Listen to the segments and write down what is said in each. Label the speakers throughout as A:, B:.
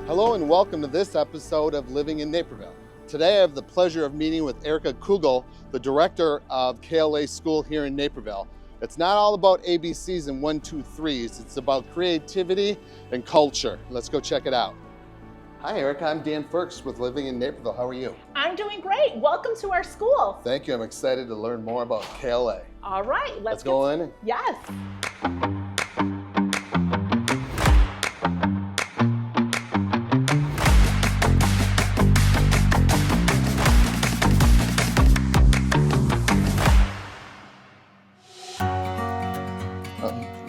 A: Hello and welcome to this episode of Living in Naperville. Today I have the pleasure of meeting with Erica Koegel, the director of KLA School here in Naperville. It's not all about ABCs and 1, 2, 3s. It's about creativity and culture. Let's go check it out. Hi Erica, I'm Dan Firks with Living in Naperville. How are you?
B: I'm doing great. Welcome to our school.
A: Thank you. I'm excited to learn more about KLA.
B: All right, let's
A: go in.
B: Yes.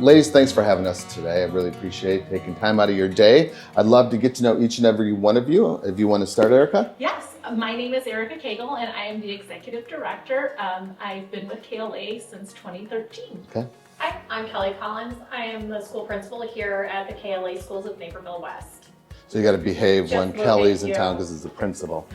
A: Ladies, thanks for having us today. I really appreciate taking time out of your day. I'd love to get to know each and every one of you. If you want to start, Erica?
B: Yes, my name is Erica Koegel and I am the Executive Director. I've been with KLA since 2013.
A: Okay.
C: Hi, I'm Kelly Collins. I am the school principal here at the KLA Schools of Naperville West.
A: So you got to behave
C: Just
A: when
C: moving
A: Kelly's in
C: here.
A: town because it's the principal.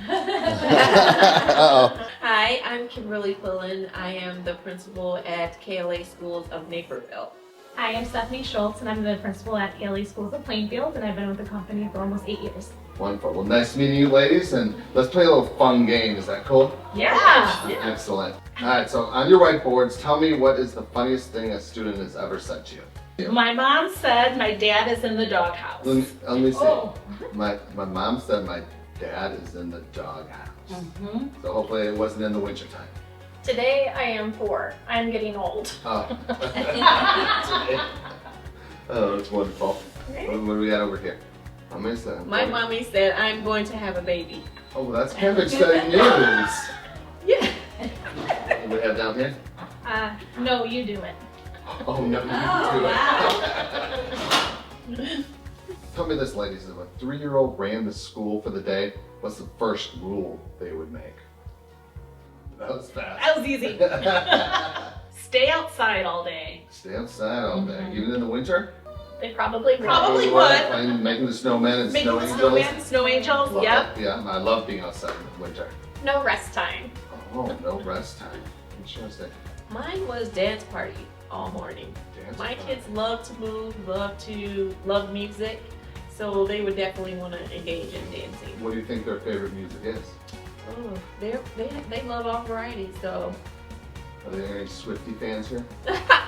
D: Hi, I'm Kimberly Pullen. I am the principal at KLA Schools of Naperville.
E: I am Stephanie Schultz, and I'm the principal at KLA Schools of Plainfield, and I've been with the company for almost 8 years.
A: Wonderful. Well, nice meeting you, ladies, and let's play a little fun game. Is that cool?
B: Yeah.
A: Excellent. All right, so on your whiteboards, tell me what is the funniest thing a student has ever said to you?
B: My mom said my dad is in the doghouse.
A: Let me see.
B: Oh.
A: My mom said my dad is in the doghouse.
B: Mm-hmm.
A: So hopefully it wasn't in the wintertime.
C: Today I am 4. I'm getting old.
A: Oh. Oh, that's wonderful. What do we got over here?
D: My mommy said I'm going to have a baby.
A: Oh, that's kind of exciting news.
D: Yeah.
A: What do we have down here?
E: No, you do it.
A: Oh, no, you do it. Tell me this, ladies, if a 3-year-old ran to school for the day, what's the first rule they would make? That was fast.
B: That was easy. Stay outside all day.
A: Stay outside all day, even in the winter?
C: They probably would.
B: Probably would.
A: Making the snowmen and
B: Making
A: snow
B: the
A: angels.
B: snowman, snow angels,
A: Love
B: yep.
A: that. Yeah, I love being outside in the winter.
C: No rest time.
A: Oh, no rest time. What should I say?
D: Mine was dance party all morning. My kids love to move, love music, so they would definitely want to engage in dancing.
A: What do you think their favorite music is?
D: Oh, they love all varieties, so.
A: Are there any Swiftie fans here?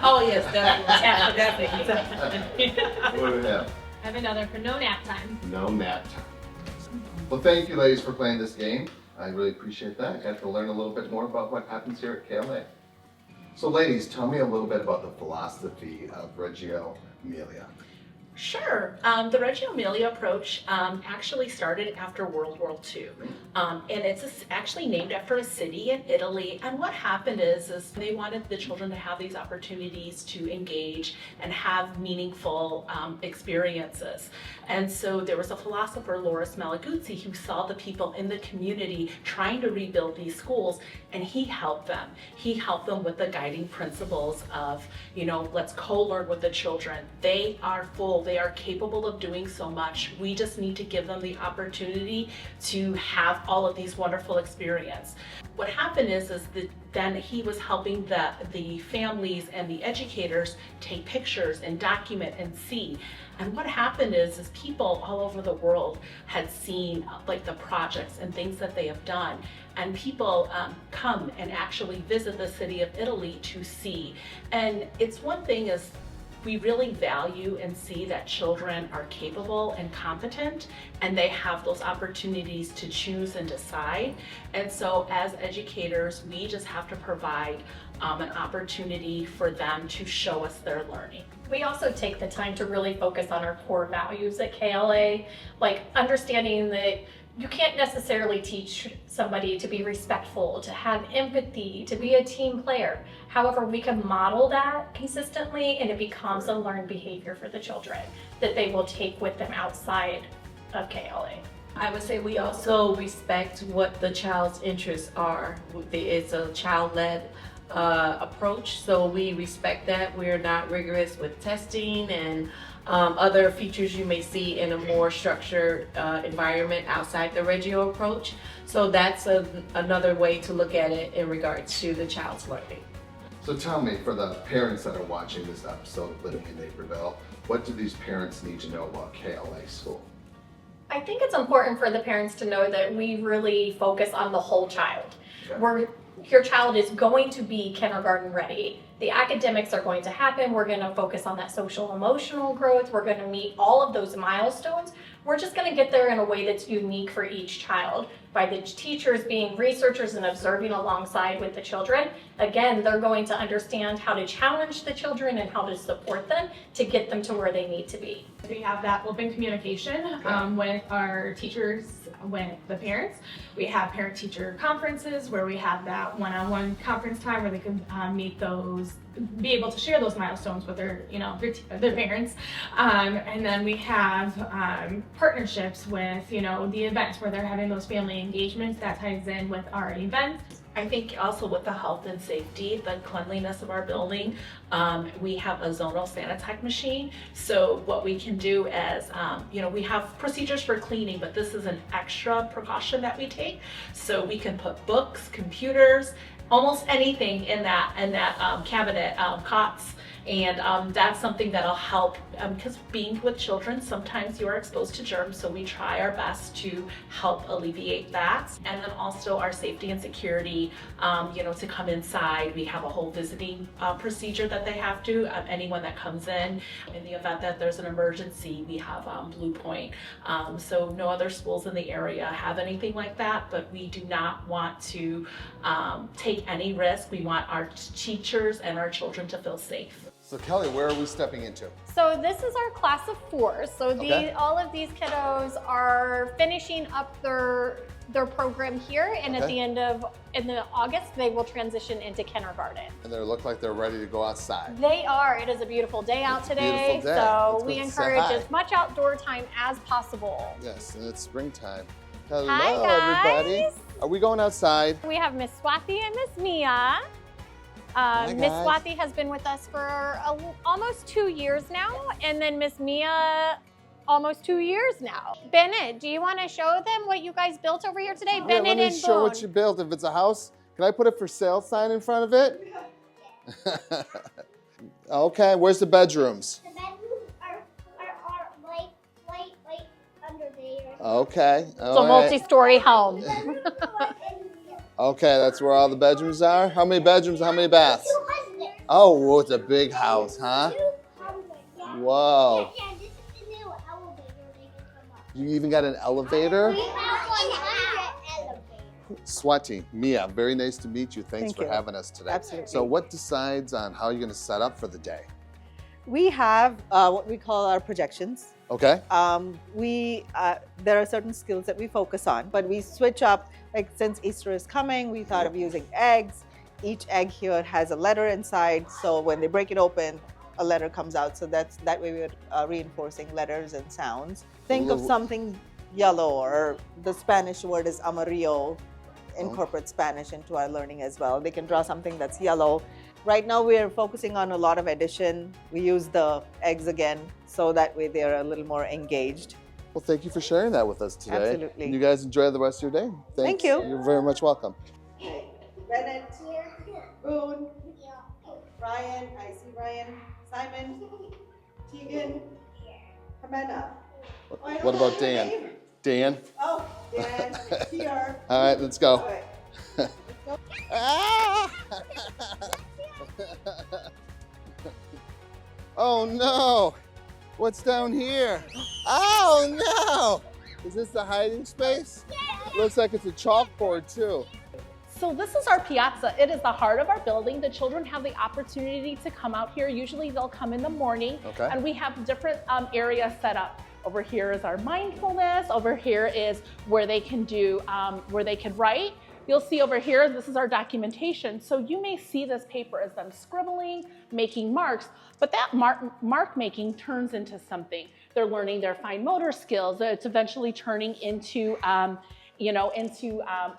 D: Oh yes, definitely.
A: What do we have?
E: I have another for no nap time.
A: No nap time. Well, thank you, ladies, for playing this game. I really appreciate that. I got to learn a little bit more about what happens here at KLA. So, ladies, tell me a little bit about the philosophy of Reggio Emilia.
B: Sure. The Reggio Emilia approach actually started after World War II. And it's actually named after a city in Italy. And what happened is they wanted the children to have these opportunities to engage and have meaningful experiences. And so there was a philosopher, Loris Malaguzzi, who saw the people in the community trying to rebuild these schools, and he helped them. He helped them with the guiding principles of, let's co-learn with the children. They are full. They are capable of doing so much. We just need to give them the opportunity to have all of these wonderful experiences. What happened is that then he was helping the families and the educators take pictures and document and see. And what happened is people all over the world had seen like the projects and things that they have done. And people come and actually visit the city of Italy to see. And it's one thing is we really value and see that children are capable and competent, and they have those opportunities to choose and decide. And so as educators, we just have to provide an opportunity for them to show us their learning.
C: We also take the time to really focus on our core values at KLA, like understanding that you can't necessarily teach somebody to be respectful, to have empathy, to be a team player. However, we can model that consistently and it becomes a learned behavior for the children that they will take with them outside of KLA.
D: I would say we also respect what the child's interests are. It's a child-led approach, so we respect that. We're not rigorous with testing and other features you may see in a more structured environment outside the Reggio approach. So that's another way to look at it in regards to the child's learning.
A: So tell me, for the parents that are watching this episode of Living in Naperville, what do these parents need to know about KLA School?
C: I think it's important for the parents to know that we really focus on the whole child. Your child is going to be kindergarten ready. The academics are going to happen. We're going to focus on that social emotional growth. We're going to meet all of those milestones. We're just going to get there in a way that's unique for each child by the teachers being researchers and observing alongside with the children. Again, they're going to understand how to challenge the children and how to support them to get them to where they need to be.
E: We have that open communication with our teachers, with the parents. We have parent-teacher conferences where we have that one-on-one conference time where they can meet those, be able to share those milestones with their, their parents. And then we have partnerships with, the events where they're having those family engagements that ties in with our events.
B: I think also with the health and safety, the cleanliness of our building, we have a zonal sanitite machine. So what we can do is, we have procedures for cleaning, but this is an extra precaution that we take. So we can put books, computers, almost anything in that cabinet, cots. And that's something that'll help, because being with children, sometimes you're exposed to germs, so we try our best to help alleviate that. And then also our safety and security, to come inside, we have a whole visiting procedure that they have to, anyone that comes in the event that there's an emergency, we have Blue Point. So no other schools in the area have anything like that, but we do not want to take any risk. We want our teachers and our children to feel safe.
A: So Kelly, where are we stepping into?
C: So this is our class of 4. So all of these kiddos are finishing up their program here, and at the end of August they will transition into kindergarten.
A: And they look like they're ready to go outside.
C: They are. It is a beautiful day out today.
A: Beautiful day.
C: So we encourage as much outdoor time as possible.
A: Yes, and it's springtime. Hello,
C: Hi, guys.
A: everybody. Are we going outside?
C: We have Miss Swati and Miss Mia. Miss Swati has been with us for almost 2 years now, and then Miss Mia almost 2 years now. Bennett, do you want to show them what you guys built over here today?
A: Yeah,
C: Bennett
A: let me
C: and
A: show
C: Boone.
A: what you built. If it's a house, can I put a for sale sign in front of it? Okay, where's the bedrooms?
F: The bedrooms are right under there.
A: Okay,
C: It's a
A: all right.
C: multi-story home.
A: Okay, that's where all the bedrooms are. How many bedrooms, how many baths?
F: 200.
A: Oh, it's a big house, huh?
F: 200, yeah.
A: Whoa.
F: Yeah, this is the new elevator they can come up.
A: You even got an elevator?
F: We have 100 elevators.
A: Swati, Mia, very nice to meet you. Thanks
G: Thank
A: for
G: you.
A: having us today.
G: Absolutely.
A: So what decides on how you're going to set up for the day?
G: We have what we call our projections.
A: Okay.
G: There are certain skills that we focus on, but we switch up. Like since Easter is coming, we thought of using eggs. Each egg here has a letter inside, so when they break it open, a letter comes out. So that way we're reinforcing letters and sounds. Think of something yellow, or the Spanish word is amarillo. Incorporate Spanish into our learning as well. They can draw something that's yellow. Right now we're focusing on a lot of addition. We use the eggs again, so that way they're a little more engaged.
A: Well, thank you for sharing that with us today.
G: Absolutely.
A: And you guys enjoy the rest of your day.
G: Thank you.
A: You're very much welcome.
G: Bennett, Boone, Ryan, I see Ryan, Simon, Tegan, Jimena.
A: What about Dan? Dan?
G: Oh, Dan, here.
A: All right, let's go.
G: All right.
A: Ah! Oh no! What's down here? Oh no! Is this the hiding space? Looks like it's a chalkboard too.
H: So this is our piazza. It is the heart of our building. The children have the opportunity to come out here. Usually they'll come in the morning,
A: Okay.
H: and we have different areas set up. Over here is our mindfulness. Over here is where they can do, where they can write. You'll see over here, this is our documentation. So you may see this paper as them scribbling, making marks, but that mark making turns into something. They're learning their fine motor skills. It's eventually turning into, a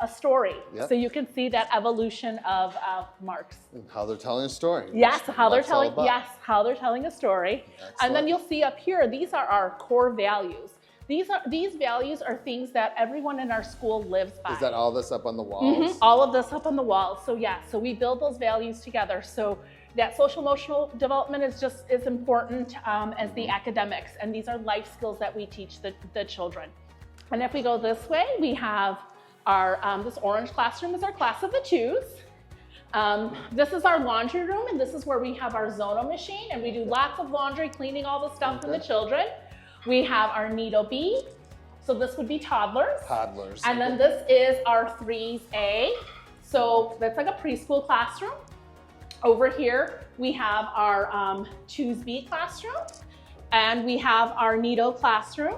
H: story.
A: Yep.
H: So you can see that evolution of marks.
A: And how they're telling a story.
H: Yes, how they're
A: That's all
H: telling.
A: about.
H: Yes, how they're telling a story. And then
A: Excellent.
H: you'll see up here, these are our core values. These values are things that everyone in our school lives by.
A: Is that all this up on the walls?
H: Mhm, all of this up on the walls. So yeah, so we build those values together. So that social emotional development is just as important as the academics, and these are life skills that we teach the children. And if we go this way, we have our, this orange classroom is our class of the twos. This is our laundry room, and this is where we have our Zono machine, and we do lots of laundry, cleaning all the stuff for the children. We have our Nido B, so this would be toddlers.
A: Toddlers.
H: And then this is our 3A, so that's like a preschool classroom. Over here, we have our 2B classroom, and we have our Nido classroom.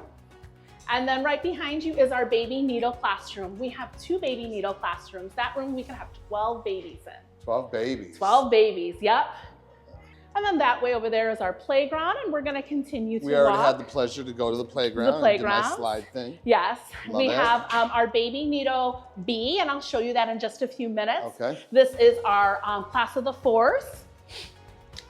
H: And then right behind you is our baby Nido classroom. We have 2 baby Nido classrooms. That room we can have 12 babies in.
A: 12 babies.
H: 12 babies, yep. And then that way over there is our playground, and we're gonna continue to walk.
A: We already had the pleasure to go to the playground.
H: The playground.
A: And do my slide thing.
H: Yes,
A: Love
H: we
A: it.
H: have our baby Nido B, and I'll show you that in just a few minutes.
A: Okay.
H: This is our class of the 4s.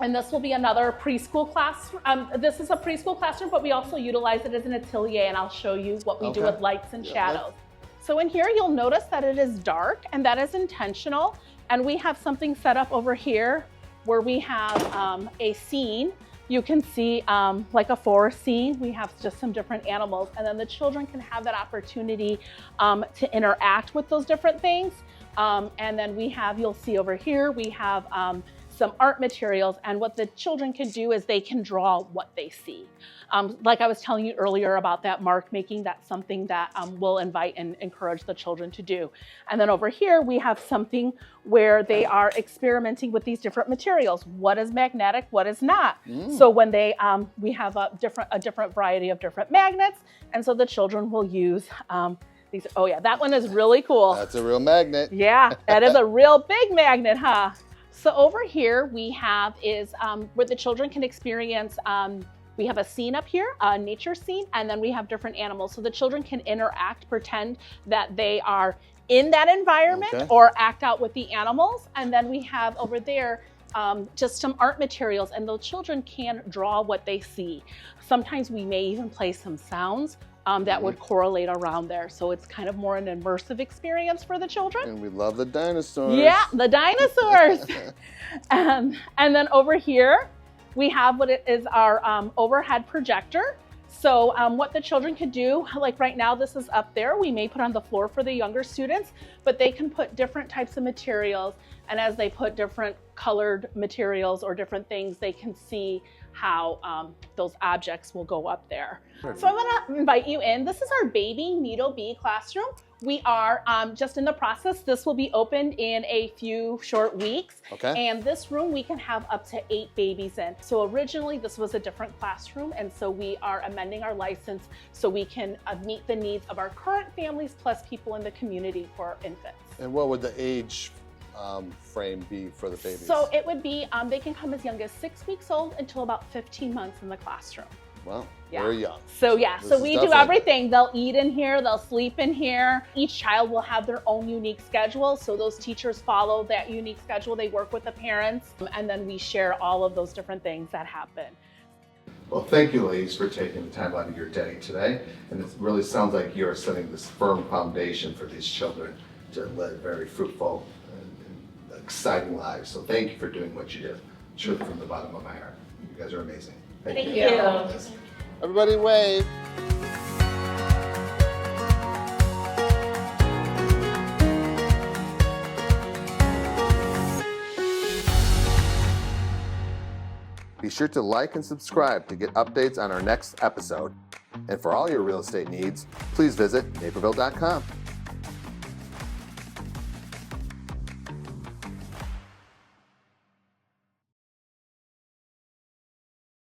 H: And this will be another preschool class. This is a preschool classroom, but we also utilize it as an atelier, and I'll show you what we do with lights and shadows. So in here, you'll notice that it is dark, and that is intentional. And we have something set up over here where we have a scene. You can see like a forest scene. We have just some different animals, and then the children can have that opportunity to interact with those different things. And then we have, you'll see over here, we have some art materials, and what the children can do is they can draw what they see. Like I was telling you earlier about that mark making, that's something that we'll invite and encourage the children to do. And then over here, we have something where they are experimenting with these different materials. What is magnetic, what is not? So when they, we have a different variety of different magnets, and so the children will use these. Oh yeah, that one is really cool.
A: That's a real magnet.
H: Yeah, that is a real big magnet, huh? So over here we have is where the children can experience, we have a scene up here, a nature scene, and then we have different animals. So the children can interact, pretend that they are in that environment or act out with the animals. And then we have over there just some art materials, and the children can draw what they see. Sometimes we may even play some sounds that would correlate around there. So it's kind of more an immersive experience for the children.
A: And we love the dinosaurs.
H: Yeah, the dinosaurs. And then over here, we have what is our overhead projector. So what the children could do, like right now, this is up there. We may put on the floor for the younger students, but they can put different types of materials. And as they put different colored materials or different things, they can see how those objects will go up there. So I'm gonna invite you in. This is our baby Nido B classroom. We are just in the process. This will be opened in a few short weeks. And this room, we can have up to 8 babies in. So originally this was a different classroom, and so we are amending our license so we can meet the needs of our current families plus people in the community for infants.
A: And what would the age frame be for the babies?
H: So it would be, they can come as young as 6 weeks old until about 15 months in the classroom.
A: Wow,
H: Yeah.
A: very young.
H: So yeah,
A: This
H: so
A: is
H: we do
A: definitely-
H: everything. They'll eat in here, they'll sleep in here. Each child will have their own unique schedule. So those teachers follow that unique schedule. They work with the parents, and then we share all of those different things that happen.
A: Well, thank you, ladies, for taking the time out of your day today. And it really sounds like you're setting this firm foundation for these children to live very fruitful and exciting lives. So thank you for doing what you did, truly from the bottom of my heart. You guys are amazing. Thank you. Everybody wave. Be sure to like and subscribe to get updates on our next episode. And for all your real estate needs, please visit naperville.com.